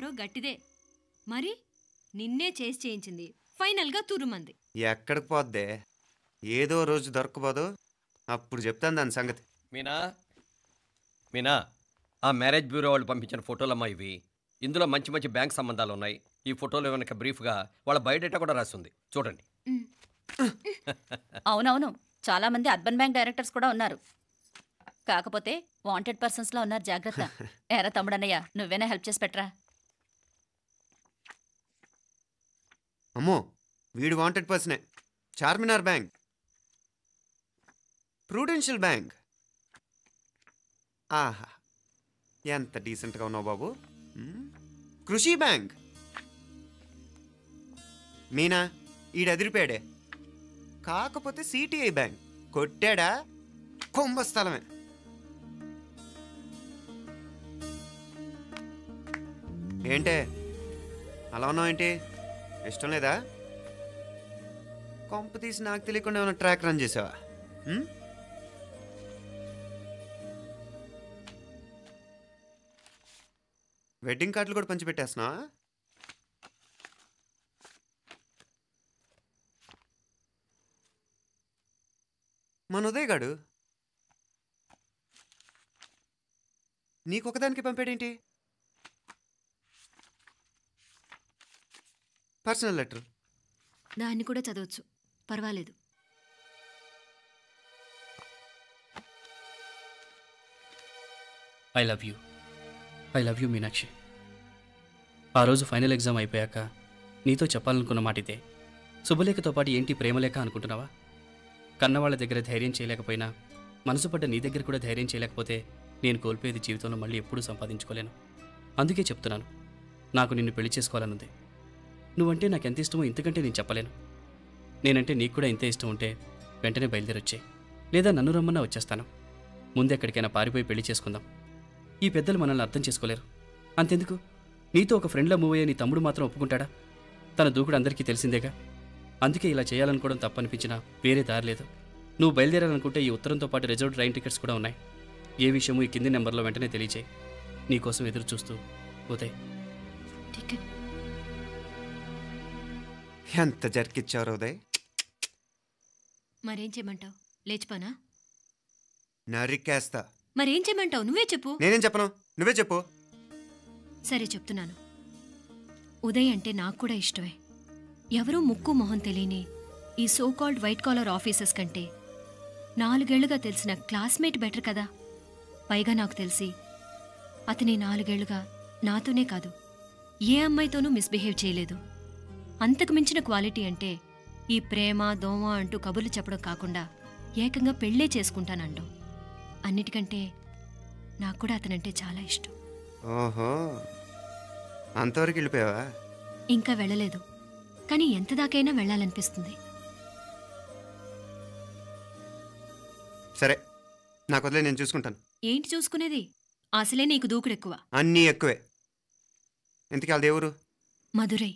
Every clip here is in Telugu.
ఎవరో గట్టిదే మరి నిన్నే చేసి చేయించింది ఫైనల్గా తురుమంది. ఎక్కడికి పోద్దే ఏదో రోజు దొరకపోదు అప్పుడు చెప్తాను దాని సంగతి. మీనా మీనా ఆ మ్యారేజ్ బ్యూరో వాళ్ళు పంపించిన ఫోటోలమ్మా ఇవి. ఇందులో మంచి మంచి బ్యాంక్ సంబంధాలు ఉన్నాయి. ఈ ఫోటోలు వెనక బ్రీఫ్గా వాళ్ళ బయోడేటా కూడా రాస్తుంది చూడండి. అవునవును చాలా మంది అర్బన్ బ్యాంక్ డైరెక్టర్స్ కూడా ఉన్నారు. కాకపోతే వాంటెడ్ పర్సన్స్ లో ఉన్నారు, జాగ్రత్త. ఎరా తమ్ముడన్నయ్య నువ్వేనా హెల్ప్ చేసి పెట్టరా. అమ్మో వీడు వాంటెడ్ పర్సనే. Charminar bank, prudential bank. ఆహా ఎంత డీసెంట్గా ఉన్నావు బాబు. కృషి బ్యాంక్. మీనా ఈడదిరిపాడే. కాకపోతే సిటిఐ బ్యాంక్ కొట్టాడా కుంభస్థలమే. ఏంటే అలా ఉన్నావు ఏంటి? ఇష్టం లేదా? కొంప తీసి నాకు తెలియకుండా ఏమైనా ట్రాక్ రన్ చేసావా? వెడ్డింగ్ కార్డులు కూడా పంచిపెట్టేస్తున్నా. మన ఉదయ్ గాడు నీకొకదానికి పంపాడేంటి? Personal letter. దాన్ని కూడా చదవచ్చు, పర్వాలేదు. I love you Meenakshi. ఆ రోజు ఫైనల్ ఎగ్జామ్ అయిపోయాక నీతో చెప్పాలనుకున్న మాట ఇదే. శుభలేఖతో పాటు ఏంటి ప్రేమలేఖ అనుకుంటున్నావా? కన్నవాళ్ళ దగ్గర ధైర్యం చేయలేకపోయినా మనసు పడ్డ నీ దగ్గర కూడా ధైర్యం చేయలేకపోతే నేను కోల్పోయేది జీవితంలో మళ్ళీ ఎప్పుడూ సంపాదించుకోలేను. అందుకే చెప్తున్నాను, నాకు నిన్ను పెళ్లి చేసుకోవాలనుంది. నువ్వంటే నాకు ఎంత ఇష్టమో ఇంతకంటే నేను చెప్పలేను. నేనంటే నీకు కూడా ఇంతే ఇష్టం ఉంటే వెంటనే బయలుదేరొచ్చాయి, లేదా నన్ను రమ్మన్నా వచ్చేస్తాను. ముందెక్కడికైనా పారిపోయి పెళ్లి చేసుకుందాం. ఈ పెద్దలు మనల్ని అర్థం చేసుకోలేరు. అంతెందుకు, నీతో ఒక ఫ్రెండ్లా మూవ్ అయ్యే నీ తమ్ముడు మాత్రం ఒప్పుకుంటాడా? తన దూకుడు అందరికీ తెలిసిందేగా. అందుకే ఇలా చేయాలనుకోవడం తప్పనిపించినా వేరే దారి లేదు. నువ్వు బయలుదేరాలనుకుంటే ఈ ఉత్తరంతో పాటు రిజర్వ్ ట్రైన్ టికెట్స్ కూడా ఉన్నాయి. ఏ విషయమూ ఈ కింది నెంబర్లో వెంటనే తెలియచేయి. నీకోసం ఎదురు చూస్తూ ఉదయ్. ఎంత జరికిచ్చారు ఉదయ్. మరేం చేయమంటావు? లేచిపోనా? నరికేస్తా. మరేం చేయమంటావు? నువ్వే చెప్పు. నేనేం చెప్పను, నువ్వే చెప్పు. సరే చెప్తున్నాను. ఉదయ్ అంటే నాకు కూడా ఇష్టమే. ఎవరూ ముక్కు మొహం తెలియని ఈ సోకాల్డ్ వైట్ కాలర్ ఆఫీసర్స్ కంటే 4 ఏళ్లుగా తెలిసిన క్లాస్మేట్ బెటర్ కదా. పైగా నాకు తెలిసి అతని 4 ఏళ్లుగా నాతోనే కాదు ఏ అమ్మాయితోనూ మిస్బిహేవ్ చేయలేదు. అంతకు మించిన క్వాలిటీ అంటే ఈ ప్రేమ దోమ అంటూ కబుర్లు చెప్పడం కాకుండా ఏకంగా పెళ్ళే చేసుకుంటానండు. అన్నిటికంటే నాకు కూడా అతనంటే చాలా ఇష్టం. ఓహో అంతవరకు వెళ్ళిపోయావా? ఇంకా వెళ్ళలేదు, కానీ ఎంత దాకైనా వెళ్ళాలనిపిస్తుంది. సరే నాకు వదిలే, నేను చూసుకుంటాను. ఏంటి చూసుకునేది? అసలే నీకు దూకుడెక్కువ. అన్నీ ఎక్కువే. ఇంతకీ వాళ్ళ దేవురు? మధురై.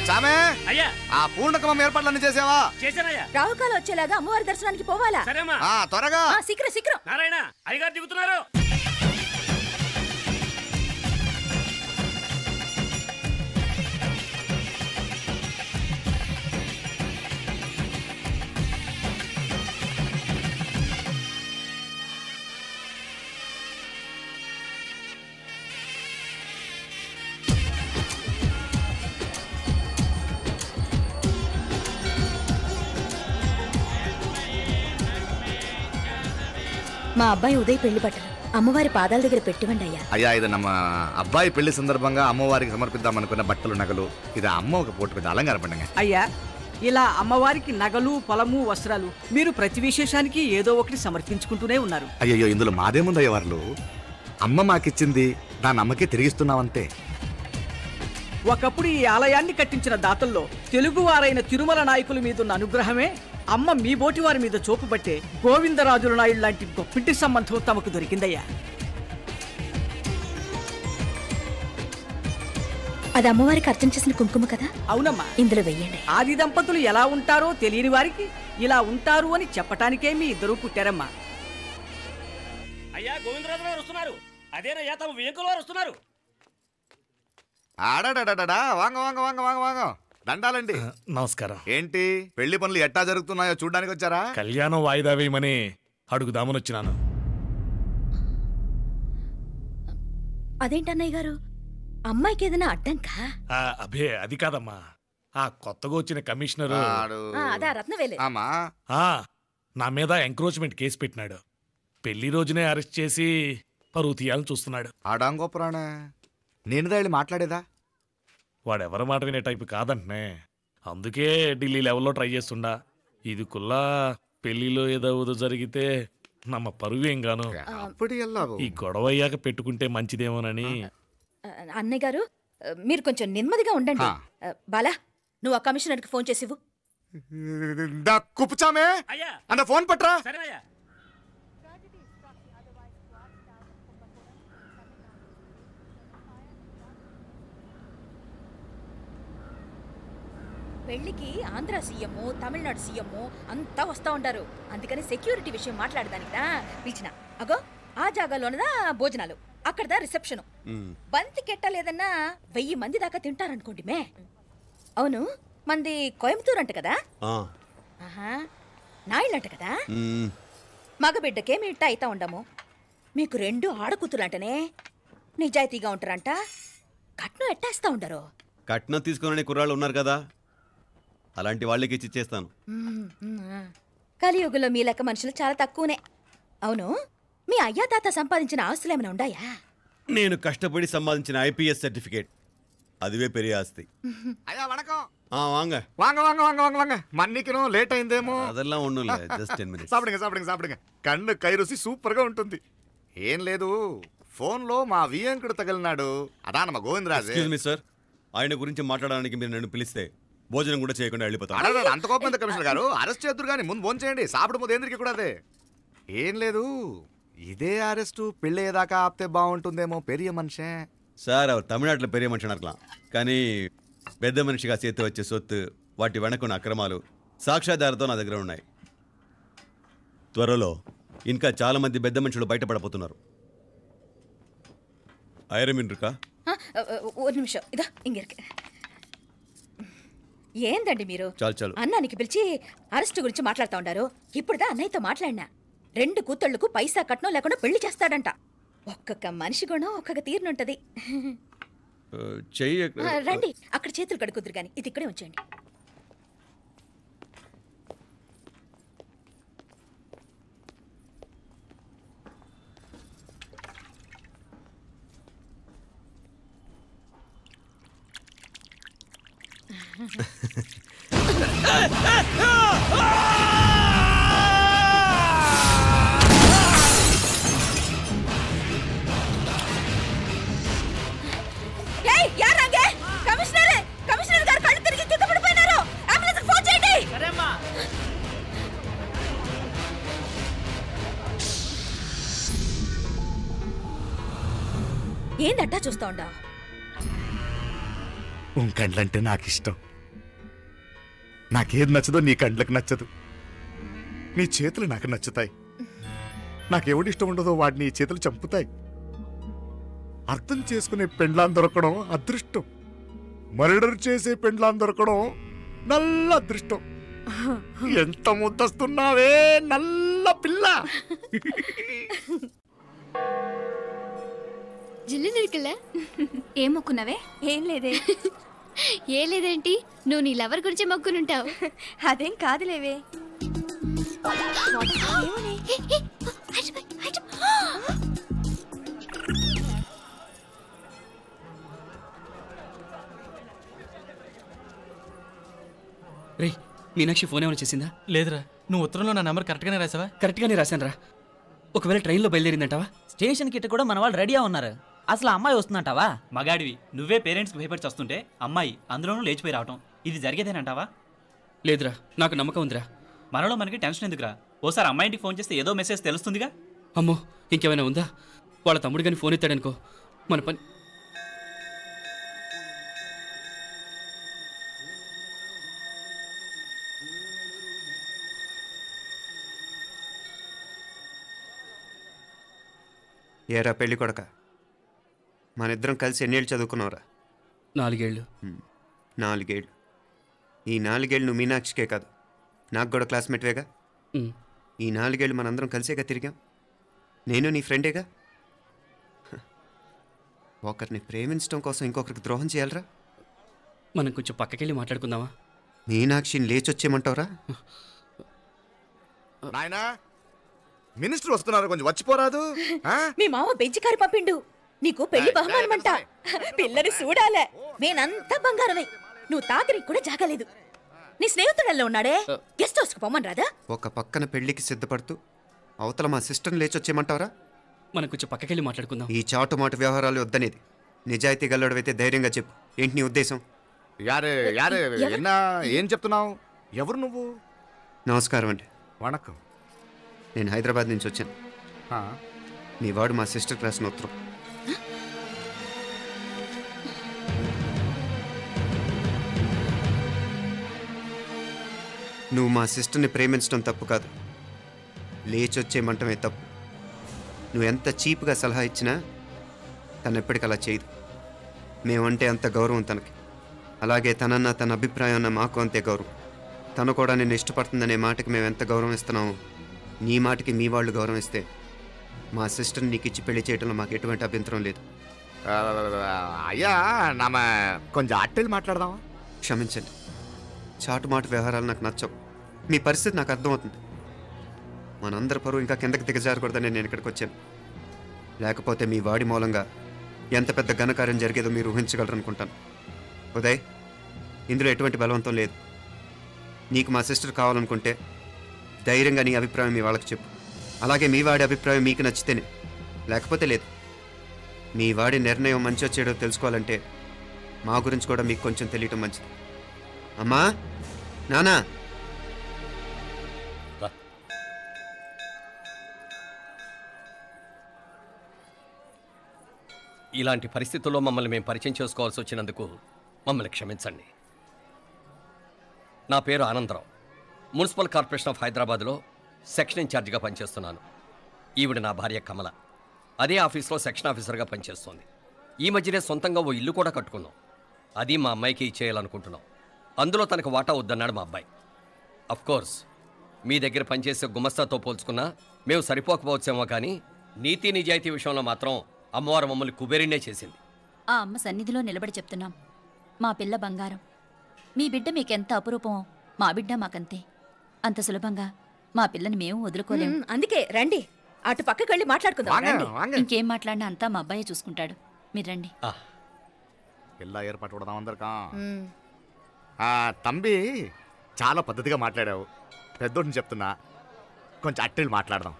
చామే అయ్యా, ఆ పూర్ణకమం ఏర్పాట్లన్నీ చేసావా? చేశానయ్యా. రాహుకాలం వచ్చేలాగా అమ్మవారి దర్శనానికి పోవాలా? సరేమ్మా. త్వరగా శీఘ్రం. నారాయణ అయ్యగారు దిగుతున్నారు. మా అబ్బాయి ఉదయ్ పెళ్లి బట్టలు అమ్మవారి పాదాల దగ్గర పెట్టివండి అయ్యా. అయ్యా, ఇది నమ్మ అబ్బాయి పెళ్లి సందర్భంగా అమ్మవారికి సమర్పిద్దామనుకున్న బట్టలు నగలు. ఇది అమ్మ ఒక పూట మీద అలంకార పండుగ. అయ్యా, ఇలా అమ్మవారికి నగలు పొలము వస్త్రాలు మీరు ప్రతి విశేషానికి ఏదో ఒకటి సమర్పించుకుంటూనే ఉన్నారు. అయ్యో, ఇందులో మాదేముందయ్య వాళ్ళు. అమ్మ మాకిచ్చింది దాని అమ్మకే తిరిగిస్తున్నామంతే. ఒకప్పుడు ఈ ఆలయాన్ని కట్టించిన దాతల్లో తెలుగువారైన తిరుమల నాయకుల మీదున్న అనుగ్రహమే అమ్మ మీ బోటి వారి మీద చూపుబట్టే గోవిందరాజుల నాయుడు లాంటి గొప్పింటి సంబంధం తమకు దొరికిందయ్యా. అది అమ్మవారికి అర్చన చేసిన కుంకుమ కదా? అవునమ్మా. ఇందులో వెయ్యండి. ఆది దంపతులు ఎలా ఉంటారో తెలియని వారికి ఇలా ఉంటారు అని చెప్పటానికే మీ ఇద్దరు పుట్టారమ్మా. అయ్యా గోవిందరాజు గారు వస్తున్నారు. అదేనయ్యా తమ వెంకుల వారు వస్తున్నారు. ఆడాడా వాంగ వాంగ వాంగ వాంగ వాంగ దండాలండి. నమస్కారం. ఏంటి పెళ్లి పనులు ఎట్టా జరుగుతున్నాయో చూడడానికి వచ్చారా? కళ్యాణం వాయిదా వేయమని అడుగుదామని వచ్చినాను. అదేంటన్నయ్య గారు, అమ్మాయికి ఏదైనా అడ్డంకా? అభే అది కాదమ్మా, ఆ కొత్తగా వచ్చిన కమిషనర్ అదా రత్నవేలే నా మీద ఎంక్రోచ్మెంట్ కేసు పెట్టినాడు. పెళ్లి రోజునే అరెస్ట్ చేసి పరువు తీయాలని చూస్తున్నాడు. ఆడాంగో ప్రాణ నేను వెళ్ళి మాట్లాడేదా? వాడెవరి మాట వినే టైపు కాదంటనే. అందుకే ఢిల్లీ లెవెల్లో ట్రై చేస్తుండా. ఇది కుల్లా పెళ్లిలో ఏదో జరిగితే నమ్మ పరువేం గాను. ఈ గొడవ అయ్యాక పెట్టుకుంటే మంచిదేమోనని. అన్నయ్య గారు మీరు కొంచెం నెమ్మదిగా ఉండండి. బాలా నువ్వు ఆ కమిషనర్కి ఫోన్ చేసివు. కుప్పుచామే అన్న ఫోన్ పట్రా. పెళ్లికి ఆంధ్ర సీఎం, తమిళనాడు సీఎం అంతా వస్తా ఉంటారు. అందుకని సెక్యూరిటీ విషయం మాట్లాడదానికిదా పిలిచిన. అగో ఆ జాగాలోనదా భోజనాలు, అక్కడదా రిసెప్షన్. బంతి కెట్టలేదన్నా 1000 మంది దాకా తింటారనుకోండి మే. అవును మంది కోయంబత్తూర్ అంట కదా? నాయుళ్ళంట కదా? మగబిడ్డకే మీ ఇట్ట అయితా ఉండము. మీకు 2 ఆడకూతులంటనే నిజాయితీగా ఉంటారంట. కట్నం ఎట్టేస్తా ఉండరు. కట్నం తీసుకునే కుర్రాళ్ళు ఉన్నారు కదా, అలాంటి వాళ్ళకి ఇచ్చేస్తాను. కలియుగంలో మీ లెక్క మనుషులు చాలా తక్కువనే. అవును మీ అయ్యా తాత సంపాదించిన ఆస్తులు ఏమైనా ఉన్నాయా? నేను కష్టపడి సంపాదించిన ఐపీఎస్ సర్టిఫికేట్, అదివే పెరిగే ఆస్తి. అయ్యా వణకం. వాంగ వాంగ వాంగ వాంగ వాంగ వాంగ మన్నికినో లేట్ అయిందేమో. అదెల్లా ఉండు, జస్ట్ 10 minutes. సాப்பிடுங்க కన్ను కై రుచి సూపర్ గా ఉంటుంది. ఏం లేదు, ఫోన్ లో మా వియంకుడు తగిలినాడు. అదా నమ్మ గోవిందరాజు. ఎక్స్క్యూజ్ మీ సార్, ఆయన గురించి మాట్లాడడానికి మీరు నన్ను పిలిస్తే భోజనం కూడా చేయకుండా వెళ్ళిపోతాను. అంత కోపం ఎంత కమిషనర్ గారు? అరెస్ట్ చేద్దరు కానీ ముందు ఫోన్ చేయండి. సాపిడు ముందు ఏంద్రికి కూడా అదే. ఏం లేదు, ఇదే అరెస్టు పెళ్ళేదాకా ఆపితే బాగుంటుందేమో. పెరియ మనిషే సార్, அவர் తమిళనాడులో పెరియ మనిషి అనర్కలాం, కానీ పెద్ద మనిషిగా చేతి వచ్చే సొత్తు, వాటి వెనకున్న అక్రమాలు సాక్ష్యాధారాలతో నా దగ్గర ఉన్నాయి. త్వరలో ఇంకా చాలా మంది పెద్ద మనుషులు బయటపడబోతున్నారు. ఐరమిన్రుకా ఒక నిమిషం ఇదా ఇంగిరికి. ఏందండి మీరు చాలు అన్నానికి పిలిచి అరెస్ట్ గురించి మాట్లాడుతూ ఉండారు. ఇప్పుడుదా అన్నయ్యతో మాట్లాడినా 2 కూతుళ్లకు పైసా కట్నం లేకుండా పెళ్లి చేస్తాడంట. ఒక్కొక్క మనిషి గుణం ఒక్కొక్క తీరునుంటది. రండి అక్కడ చేతులు కడుకుదురు గాని ఇది ఇక్కడే ఉంచండి. కమిషనర్ గారు కళ్ళు తిరిగి కింద పడిపోయినారు. అంబులెన్స్ ఫోన్ చేయండి. ఏందట్టా చూస్తా ఉండా? కండ్లంటే నాకు ఇష్టం. నాకేది నచ్చదో నీ కండ్లకు నచ్చదు. నీ చేతులు నాకు నచ్చుతాయి. నాకెవడి ఇష్టం ఉండదో వాడు నీ చేతులు చంపుతాయి. అర్థం చేసుకునే పెండ్లాం దొరకడం అదృష్టం. మర్డర్ చేసే పెండ్లాం దొరకడం నల్ల అదృష్టం. ఎంత ముద్దస్తున్నావే నల్ల పిల్ల. జిల్లు నిరికలే ఏం మొక్కున్నావే? ఏం లేదే. ఏ లేదేంటి, నువ్వు నీ లవర్ గురించి మొక్కునుంటావు. అదేం కాదులేవే. రే మీనాక్షి ఫోన్ ఏమైనా చేసిందా? లేదురా. నువ్వు ఉత్తరంలో నా నెంబర్ కరెక్ట్గానే రాసావా? కరెక్ట్గానే రాశాను రా. ఒకవేళ ట్రైన్లో బయలుదేరిందంటావా? స్టేషన్ కిட்ட కూడా మన వాళ్ళు రెడీగా ఉన్నారు. అసలు ఆ అమ్మాయి వస్తుందంటావా? మగాడివి నువ్వే పేరెంట్స్కి భయపడి వస్తుంటే అమ్మాయి అందులోనూ లేచిపోయి రావటం ఇది జరిగేదేనంటావా? లేదురా, నాకు నమ్మకం ఉందిరా. మనలో మనకి టెన్షన్ ఎందుకురా? ఓసారి అమ్మాయి ఇంటికి ఫోన్ చేస్తే ఏదో మెసేజ్ తెలుస్తుందిగా. అమ్మో, ఇంకేమైనా ఉందా? వాళ్ళ తమ్ముడు కానీ ఫోన్ ఎత్తాడనుకో, మన పని. ఏరా పెళ్ళి కొడక, మన ఇద్దరం కలిసి ఎన్నేళ్ళు చదువుకున్నావురా? 4 ఏళ్ళు. 4 ఏళ్ళు. ఈ 4 ఏళ్ళు నువ్వు మీనాక్షికే కాదు, నాకు కూడా క్లాస్మేట్వేగా. ఈ 4 ఏళ్ళు మనందరం కలిసేగా తిరిగాం. నేను నీ ఫ్రెండేగా. ఒకరిని ప్రేమించడం కోసం ఇంకొకరికి ద్రోహం చేయాలరా? మనం కొంచెం పక్కకెళ్ళి మాట్లాడుకుందామా? మీనాక్షిని లేచొచ్చేయమంటావురా? నాయనా, మినిస్టర్ వస్తున్నారు, కొంచెం వచ్చిపోరాదు. మీ మామ బెంచికారు పంపిండు, నీకు పెళ్లి బహుమానమంట. పిల్లని చూడాలే, నేనంతా బంగారమే. నువ్వు తాగరికి కూడా జాగలేదు. నీ స్నేహితుడల్లో ఉన్నాడే, గెస్ట్ హౌస్కి పొమ్మని రాదా? ఒక పక్కన పెళ్లికి సిద్ధపడుతూ అవతల మా సిస్టర్ని లేచొచ్చేయమంటావరా? మనం కొంచెం పక్కకెళ్ళి మాట్లాడుకుందాం. ఈ చాటు మాట వ్యవహారాలు వద్దనేది. నిజాయితీ గల్లడవైతే ధైర్యంగా చెప్పు, ఏంటి నీ ఉద్దేశం? యారే యారే ఎన్నా ఏం చెప్తున్నావు? ఎవరు నువ్వు? నమస్కారం అండి. వణకం. నేను హైదరాబాద్ నుంచి వచ్చాను. మీ వాడు మా సిస్టర్కి రాసిన ఉత్తరం. నువ్వు మా సిస్టర్ని ప్రేమించడం తప్పు కాదు, లేచొచ్చేయమంటమే తప్పు. నువ్వు ఎంత చీప్గా సలహా ఇచ్చినా తను ఎప్పటికలా చేయదు. మేమంటే అంత గౌరవం తనకి, అలాగే తనన్న తన అభిప్రాయం అన్న మాకు అంతే గౌరవం. తను కూడా నిన్ను ఇష్టపడుతుందనే మాటకి మేము ఎంత గౌరవం ఇస్తున్నామో నీ మాటకి మీ వాళ్ళు గౌరవం ఇస్తే మా సిస్టర్ని నీకు ఇచ్చి పెళ్లి చేయడంలో మాకు ఎటువంటి అభ్యంతరం లేదు. అయ్యా నామ కొంచెం అట్టెళ్ళి మాట్లాడదామా? క్షమించండి, చాటుమాటు వ్యవహారాలు నాకు నచ్చవు. మీ పరిస్థితి నాకు అర్థమవుతుంది. మనందరి పరువు ఇంకా కిందకి దిగజారకూడదని నేను ఇక్కడికి వచ్చాను. లేకపోతే మీ వాడి మూలంగా ఎంత పెద్ద ఘనకార్యం జరిగేదో మీరు ఊహించగలరు అనుకుంటాను. ఉదయ్, ఇందులో ఎటువంటి బలవంతం లేదు. నీకు మా సిస్టర్ కావాలనుకుంటే ధైర్యంగా నీ అభిప్రాయం మీ వాళ్ళకి చెప్పు. అలాగే మీ వాడి అభిప్రాయం మీకు నచ్చితేనే, లేకపోతే లేదు. మీ వాడి నిర్ణయం మంచి వచ్చేడో తెలుసుకోవాలంటే మా గురించి కూడా మీకు కొంచెం తెలియటం మంచిది. అమ్మా, నానా, ఇలాంటి పరిస్థితుల్లో మమ్మల్ని మేము పరిచయం చేసుకోవాల్సి వచ్చినందుకు మమ్మల్ని క్షమించండి. నా పేరు ఆనందరావు. మున్సిపల్ కార్పొరేషన్ ఆఫ్ హైదరాబాద్లో సెక్షన్ ఇన్ఛార్జిగా పనిచేస్తున్నాను. ఈవిడ నా భార్య కమల. అదే ఆఫీస్లో సెక్షన్ ఆఫీసర్గా పనిచేస్తోంది. ఈ మధ్యనే సొంతంగా ఓ ఇల్లు కూడా కట్టుకున్నాం. అది మా అమ్మాయికి ఇచ్చేయాలనుకుంటున్నాం. అందులో తనకు వాటా వద్దన్నాడు మా అబ్బాయి. అఫ్కోర్స్ మీ దగ్గర పనిచేసే గుమస్తాతో పోల్చుకున్నా మేము సరిపోకపోవచ్చేమో, కానీ నీతి నిజాయితీ విషయంలో మాత్రం అమ్మవారు మమ్మల్ని కుబేరినే చేసింది. ఆ అమ్మ సన్నిధిలో నిలబడి చెప్తున్నాం, మా పిల్ల బంగారం. మీ బిడ్డ మీకెంత అపురూపమో మా బిడ్డ మాకంతే. అంత సులభంగా మా పిల్లని మేము వదులుకోలేము. అందుకే రండి, అటు పక్కకి వెళ్ళి మాట్లాడుకుందాం. రండి. ఇంకేం మాట్లాడినా అంతా మా అబ్బాయే చూసుకుంటాడు. మీరు రండి. ఎలా ఏర్పాటు కొడదాం అందరికా? తంబి, చాలా పద్ధతిగా మాట్లాడావు. పెద్దోడిని చెప్తున్నా, కొంచెం అట్టెళ్ళి మాట్లాడదాం.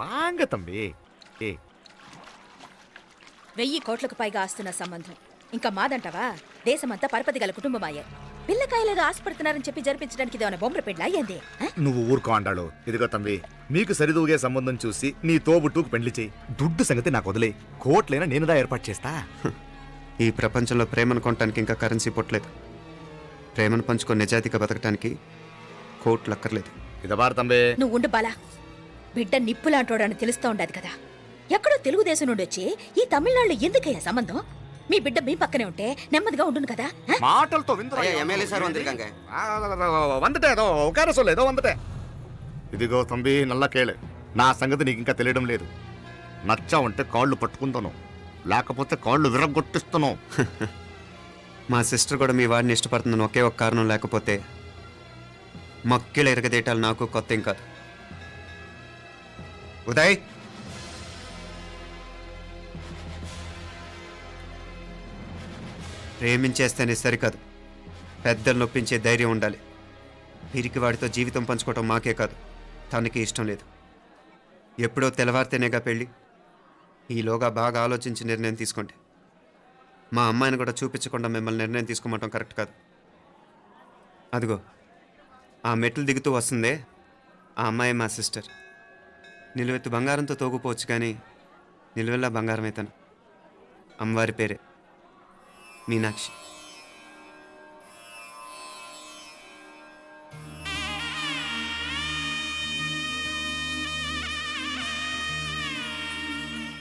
వాంగ తంబి. 1000 కోట్లకు పైగా ఆస్తున్న సంబంధం ఇంకా మాదంటావా? దేశమంతా పరపతి గల కుటుంబమాయే. పిల్లకాయలుగా ఆశపడుతున్నారని చెప్పి జరిపించడానికి ఇదేమైనా బొమ్మర పెళ్ళి అయ్యింది? నువ్వు ఊరుకో అండాడు. ఇదిగో తంబి, మీకు సరిదూగే సంబంధం చూసి నీ తోబుట్టుకు పెళ్లి చేయి. దుడ్డు సంగతి నాకు వదిలే. కోట్లైనా నేనుదా ఏర్పాటు చేస్తా. ఈ ప్రపంచంలో ప్రేమను కొనటానికి ఇంకా కరెన్సీ పుట్టలేదు. ప్రేమను పంచుకొని నిజాయితీగా బతకటానికి కోట్లు అక్కర్లేదు. ఇదబారు తంబి. నువ్వు ఉండు బాలా. బిడ్డ నిప్పులాంటోడని తెలుస్తూ ఉండదు కదా. ఎక్కడో తెలుగుదేశం నుండి వచ్చి ఈ తమిళనాడులో ఎందుకయ్యా సంబంధం? మీ బిడ్డ మీ పక్కనే ఉంటే నెమ్మదిగా ఉండును కదా. మాటలతో ఇదిగో తంబి, నల్ల కేళే. నా సంగతి నీకు ఇంకా తెలియడం లేదు. నచ్చా ఉంటే కాళ్ళు పట్టుకుంటాను, లేకపోతే కాళ్ళు విరగొట్టిస్తాను. మా సిస్టర్ కూడా మీ వాడిని ఇష్టపడుతుందని ఒకే ఒక కారణం లేకపోతే మక్కిల ఎరగదేటాలు నాకు కొత్త ఏం కాదు. ఉదయ్, ప్రేమించేస్తేనే సరికాదు, పెద్దలు నొప్పించే ధైర్యం ఉండాలి. పిరికి వాడితో జీవితం పంచుకోవటం మాకే కాదు, తనకి ఇష్టం లేదు. ఎప్పుడో తెల్లవారితేనేగా పెళ్ళి. ఈలోగా బాగా ఆలోచించి నిర్ణయం తీసుకోండి. మా అమ్మాయిని కూడా చూపించకుండా మిమ్మల్ని నిర్ణయం తీసుకోమంటాం కరెక్ట్ కాదు. అదిగో ఆ మెట్లు దిగుతూ వస్తుందే, ఆ అమ్మాయి మా సిస్టర్. నిలువెత్తు బంగారంతో తోగుపోవచ్చు కానీ నిలువెల్లా బంగారం అవుతాను. అమ్మవారి పేరే మీనాక్షి.